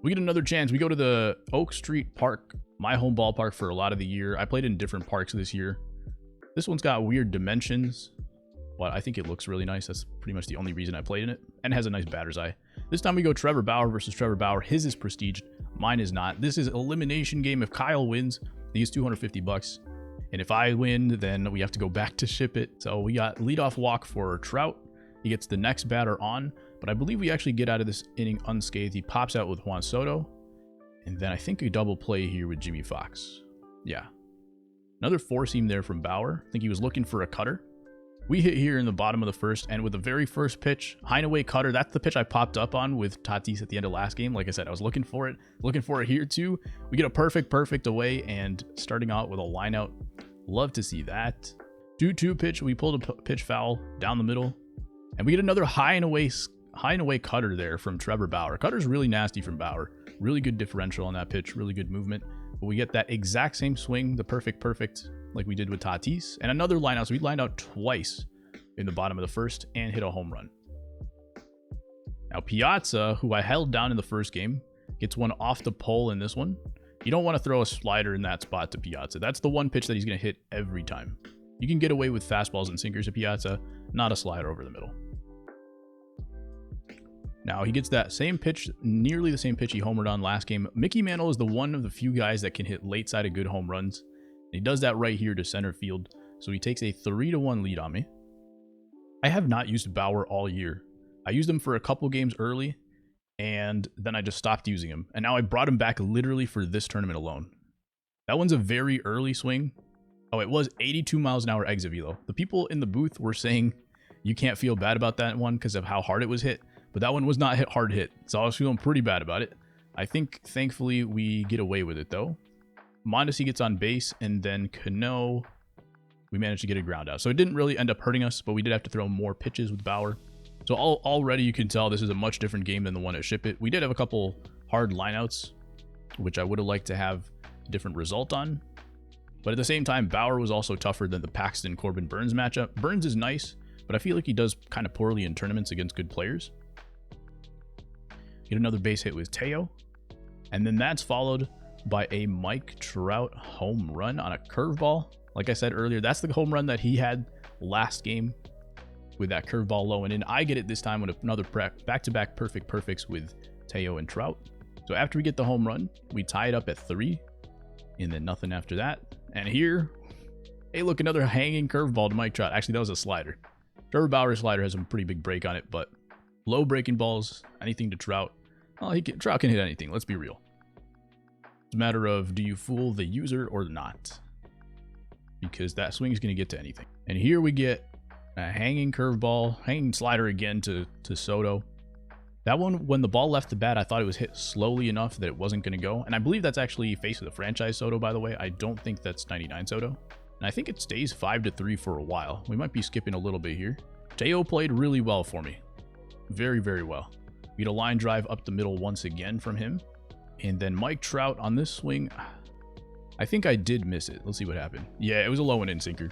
We get another chance. We go to the Oak Street Park, my home ballpark for a lot of the year. I played in different parks this year. This one's got weird dimensions, but I think it looks really nice. That's pretty much the only reason I played in it, and it has a nice batter's eye. This time we go Trevor Bauer versus Trevor Bauer. His is prestiged, mine is not. This is elimination game. If Kyle wins, he gets 250 bucks. And if I win, then we have to go back to ship it. So we got leadoff walk for Trout. He gets the next batter on, but I believe we actually get out of this inning unscathed. He pops out with Juan Soto, and then I think a double play here with Jimmy Fox. Yeah. Another four seam there from Bauer. I think he was looking for a cutter. We hit here in the bottom of the first, and with the very first pitch, Hideaway cutter. That's the pitch I popped up on with Tatis at the end of last game. Like I said, I was looking for it here too. We get a perfect away, and starting out with a line out. Love to see that. 2-2 pitch. We pulled a pitch foul down the middle, and we get another high and away cutter there from Trevor Bauer. Cutter's really nasty from Bauer. Really good differential on that pitch. Really good movement. But we get that exact same swing, the perfect, like we did with Tatis, and another line out. So we lined out twice in the bottom of the first and hit a home run. Now Piazza, who I held down in the first game, gets one off the pole in this one. You don't want to throw a slider in that spot to Piazza. That's the one pitch that he's going to hit every time. You can get away with fastballs and sinkers to Piazza, not a slider over the middle. Now he gets that same pitch, nearly the same pitch he homered on last game. Mickey Mantle is the one of the few guys that can hit late side of good home runs. And he does that right here to center field. So he takes a 3-1 lead on me. I have not used Bauer all year. I used him for a couple games early, and then I just stopped using him. And now I brought him back literally for this tournament alone. That one's a very early swing. Oh, it was 82 miles an hour exit velo. The people in the booth were saying you can't feel bad about that one because of how hard it was hit. But that one was not hard hit. So I was feeling pretty bad about it. I think, thankfully, we get away with it, though. Mondesi gets on base, and then Cano, we managed to get a ground out. So it didn't really end up hurting us, but we did have to throw more pitches with Bauer. So already you can tell this is a much different game than the one at Ship It. We did have a couple hard lineouts, which I would have liked to have a different result on. But at the same time, Bauer was also tougher than the Paxton-Corbin-Burns matchup. Burns is nice, but I feel like he does kind of poorly in tournaments against good players. Get another base hit with Teo. And then that's followed by a Mike Trout home run on a curveball. Like I said earlier, that's the home run that he had last game with that curveball low and in. I get it this time with another back-to-back perfects with Teo and Trout. So after we get the home run, we tie it up at 3, and then nothing after that. And here, hey, look, another hanging curveball to Mike Trout. Actually, that was a slider. Trevor Bauer's slider has a pretty big break on it, but low breaking balls, anything to Trout. Well, Trout can hit anything. Let's be real. It's a matter of, do you fool the user or not? Because that swing is going to get to anything. And here we get a hanging curveball, hanging slider again to Soto. That one, when the ball left the bat, I thought it was hit slowly enough that it wasn't going to go. And I believe that's actually face of the franchise Soto, by the way. I don't think that's 99 Soto. And I think it stays 5-3 for a while. We might be skipping a little bit here. Teo played really well for me. Very, very well. We get a line drive up the middle once again from him. And then Mike Trout on this swing. I think I did miss it. Let's see what happened. Yeah, it was a low and in sinker.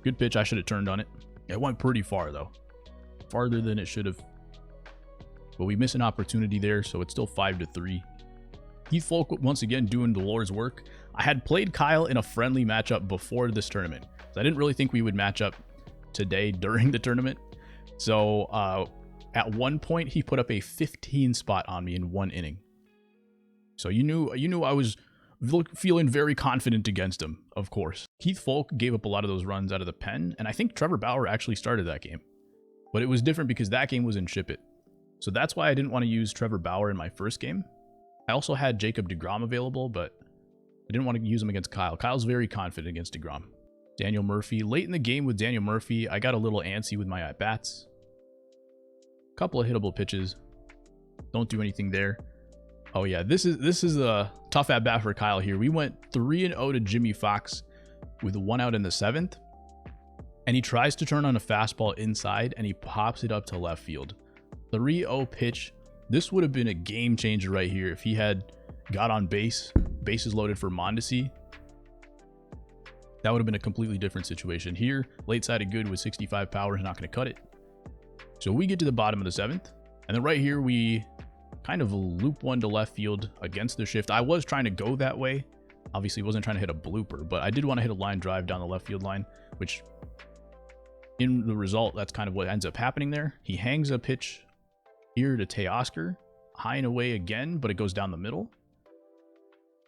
Good pitch. I should have turned on it. It went pretty far, though. Farther than it should have. But we miss an opportunity there, so it's still 5-3. Heath Folk once again doing the Lord's work. I had played Kyle in a friendly matchup before this tournament, so I didn't really think we would match up today during the tournament. So at one point, he put up a 15 spot on me in one inning. So you knew I was feeling very confident against him, of course. Heath Folk gave up a lot of those runs out of the pen, and I think Trevor Bauer actually started that game. But it was different because that game was in Ship It. So that's why I didn't want to use Trevor Bauer in my first game. I also had Jacob deGrom available, but I didn't want to use him against Kyle. Kyle's very confident against deGrom. Daniel Murphy. Late in the game with Daniel Murphy, I got a little antsy with my at-bats. Couple of hittable pitches. Don't do anything there. Oh yeah, this is a tough at-bat for Kyle here. We went 3-0 to Jimmy Fox with 1 out in the 7th. And he tries to turn on a fastball inside, and he pops it up to left field. 3-0 pitch. This would have been a game changer right here if he had got on base, bases loaded for Mondesi. That would have been a completely different situation. Here, late side of good with 65 power is not going to cut it. So we get to the bottom of the 7th, and then right here we kind of loop one to left field against the shift. I was trying to go that way. Obviously, wasn't trying to hit a blooper, but I did want to hit a line drive down the left field line, which in the result, that's kind of what ends up happening there. He hangs a pitch here to Teoscar, high and away again, but it goes down the middle.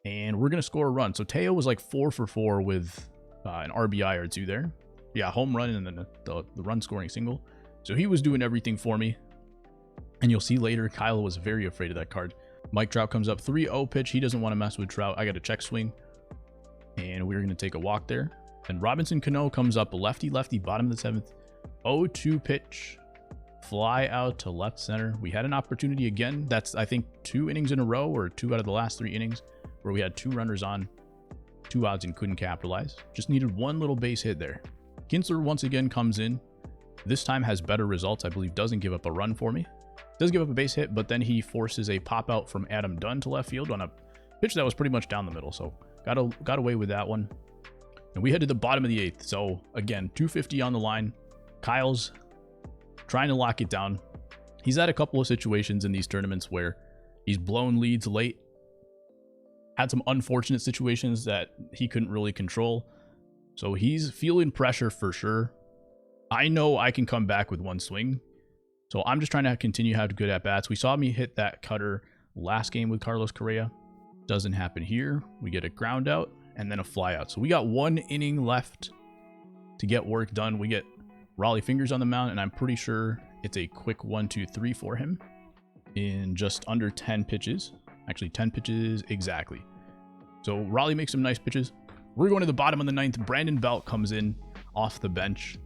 And we're going to score a run. So Teo was like 4 for 4 with an RBI or 2 there. Yeah, home run and then the run scoring single. So he was doing everything for me. And you'll see later, Kyle was very afraid of that card. Mike Trout comes up 3-0 pitch. He doesn't want to mess with Trout. I got a check swing. And we're going to take a walk there. And Robinson Cano comes up lefty, bottom of the 7th. 0-2 pitch. Fly out to left center. We had an opportunity again. That's, I think, 2 innings in a row or 2 out of the last 3 innings where we had 2 runners on, 2 outs and couldn't capitalize. Just needed 1 little base hit there. Kinsler once again comes in. This time has better results. I believe doesn't give up a run for me. Does give up a base hit, but then he forces a pop out from Adam Dunn to left field on a pitch that was pretty much down the middle. So got away with that one. And we head to the bottom of the 8th. So again, 250 on the line. Kyle's trying to lock it down. He's had a couple of situations in these tournaments where he's blown leads late. Had some unfortunate situations that he couldn't really control. So he's feeling pressure for sure. I know I can come back with 1 swing. So I'm just trying to continue to have good at-bats. We saw me hit that cutter last game with Carlos Correa. Doesn't happen here. We get a ground out and then a fly out. So we got 1 inning left to get work done. We get Raleigh Fingers on the mound, and I'm pretty sure it's a quick 1-2-3 for him in just under 10 pitches. Actually, 10 pitches exactly. So Raleigh makes some nice pitches. We're going to the bottom of the 9th. Brandon Belt comes in off the bench.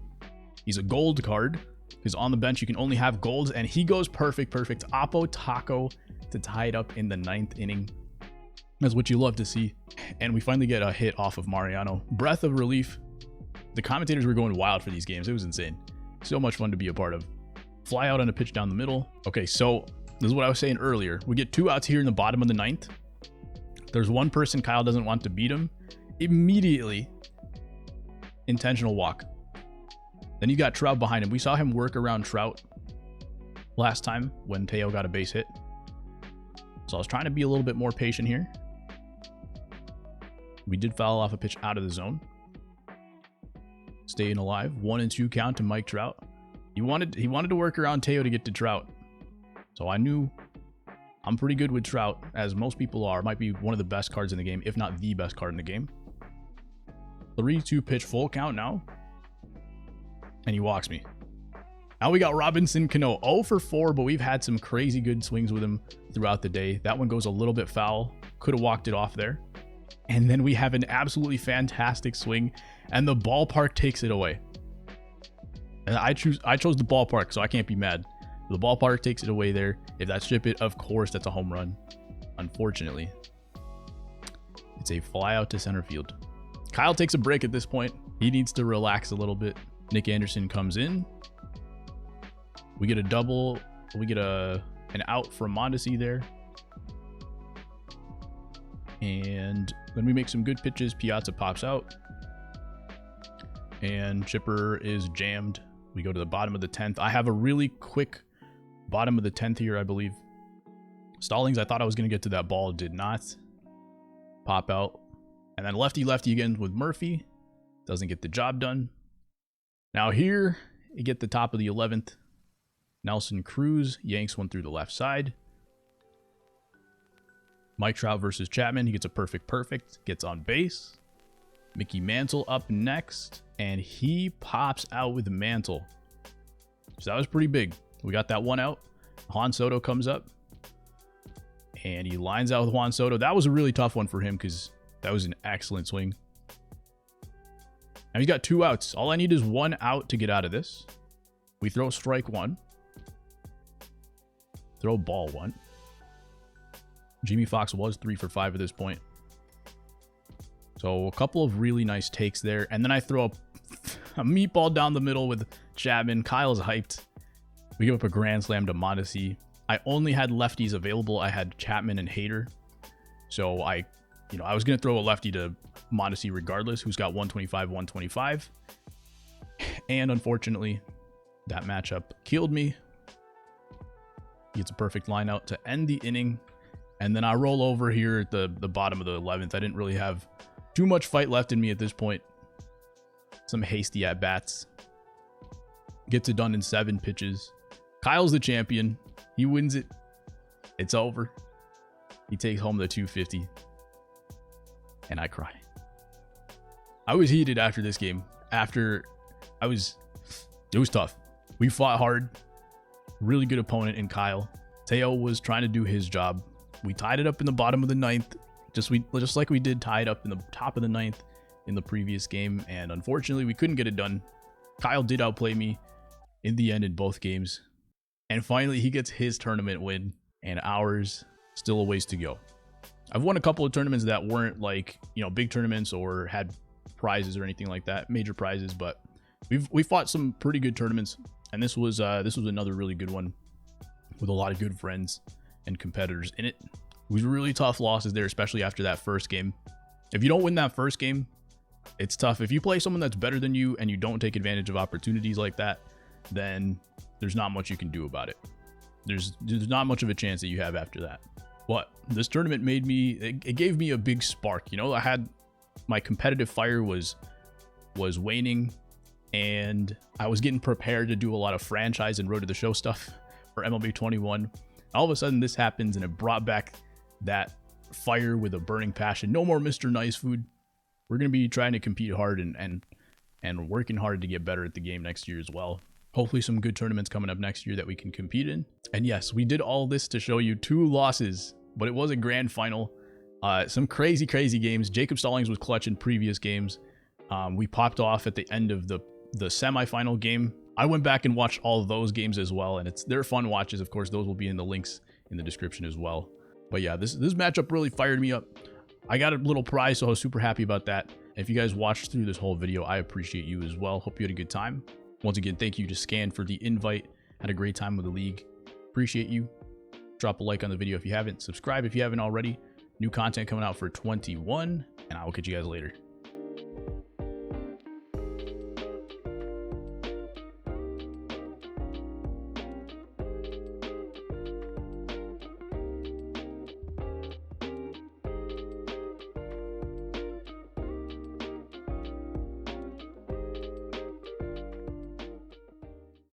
He's a gold card because on the bench you can only have golds, and he goes perfect. Oppo Taco to tie it up in the 9th inning. That's what you love to see. And we finally get a hit off of Mariano. Breath of relief. The commentators were going wild for these games. It was insane. So much fun to be a part of. Fly out on a pitch down the middle. Okay, so this is what I was saying earlier. We get 2 outs here in the bottom of the 9th. There's 1 person Kyle doesn't want to beat him. Immediately, intentional walk. Then you got Trout behind him. We saw him work around Trout last time when Teo got a base hit. So I was trying to be a little bit more patient here. We did foul off a pitch out of the zone. Staying alive. 1-2 count to Mike Trout. He wanted to work around Teo to get to Trout. So I knew I'm pretty good with Trout, as most people are. Might be one of the best cards in the game, if not the best card in the game. 3-2 pitch, full count now. And he walks me. Now we got Robinson Cano. 0 for 4, but we've had some crazy good swings with him throughout the day. That one goes a little bit foul. Could have walked it off there. And then we have an absolutely fantastic swing, and the ballpark takes it away. And I chose the ballpark, so I can't be mad. The ballpark takes it away there. If that's chip it, of course that's a home run. Unfortunately, it's a fly out to center field. Kyle takes a break at this point. He needs to relax a little bit. Nick Anderson comes in. We get a double. We get an out from Mondesi there. And then we make some good pitches. Piazza pops out. And Chipper is jammed. We go to the bottom of the 10th. I have a really quick bottom of the 10th here, I believe. Stallings, I thought I was going to get to that ball. Did not. Pop out. And then lefty again with Murphy. Doesn't get the job done. Now here, you get the top of the 11th. Nelson Cruz yanks one through the left side. Mike Trout versus Chapman. He gets a perfect. Gets on base. Mickey Mantle up next. And he pops out with Mantle. So that was pretty big. We got that one out. Juan Soto comes up. And he lines out with Juan Soto. That was a really tough one for him because that was an excellent swing. Now he's got 2 outs. All I need is 1 out to get out of this. We throw strike 1. Throw ball 1. Jimmy Fox was 3 for 5 at this point. So a couple of really nice takes there. And then I throw a meatball down the middle with Chapman. Kyle's hyped. We give up a grand slam to Mondesi. I only had lefties available. I had Chapman and Hader. So I was going to throw a lefty to Mondesi regardless, who's got 125, 125. And unfortunately, that matchup killed me. He gets a perfect line out to end the inning. And then I roll over here at the bottom of the 11th. I didn't really have too much fight left in me at this point. Some hasty at-bats. Gets it done in 7 pitches. Kyle's the champion. He wins it. It's over. He takes home the 250. And I cry. I was heated after this game. It was tough. We fought hard. Really good opponent in Kyle. Teo was trying to do his job. We tied it up in the bottom of the 9th. Just like we did tie it up in the top of the 9th in the previous game. And unfortunately, we couldn't get it done. Kyle did outplay me in the end in both games. And finally, he gets his tournament win. And ours still a ways to go. I've won a couple of tournaments that weren't like, big tournaments or had prizes or anything like that, major prizes, but we fought some pretty good tournaments, and this was another really good one with a lot of good friends and competitors in it. It was really tough losses there, especially after that first game. If you don't win that first game, it's tough. If you play someone that's better than you and you don't take advantage of opportunities like that, then there's not much you can do about it. There's not much of a chance that you have after that. But this tournament it gave me a big spark. I had my competitive fire was waning, and I was getting prepared to do a lot of franchise and road to the show stuff for MLB 21. All of a sudden this happens, and it brought back that fire with a burning passion. No more Mr. Nice Food. We're going to be trying to compete hard and working hard to get better at the game next year as well. Hopefully some good tournaments coming up next year that we can compete in. And yes, we did all this to show you 2 losses, but it was a grand final. Some crazy games. Jacob Stallings was clutch in previous games. We popped off at the end of the semifinal game. I went back and watched all of those games as well, and they're fun watches. Of course, those will be in the links in the description as well. But yeah, this matchup really fired me up. I got a little prize, so I was super happy about that. If you guys watched through this whole video, I appreciate you as well. Hope you had a good time. Once again, thank you to Scann for the invite. Had a great time with the league. Appreciate you. Drop a like on the video if you haven't. Subscribe if you haven't already. New content coming out for 21, and I will catch you guys later.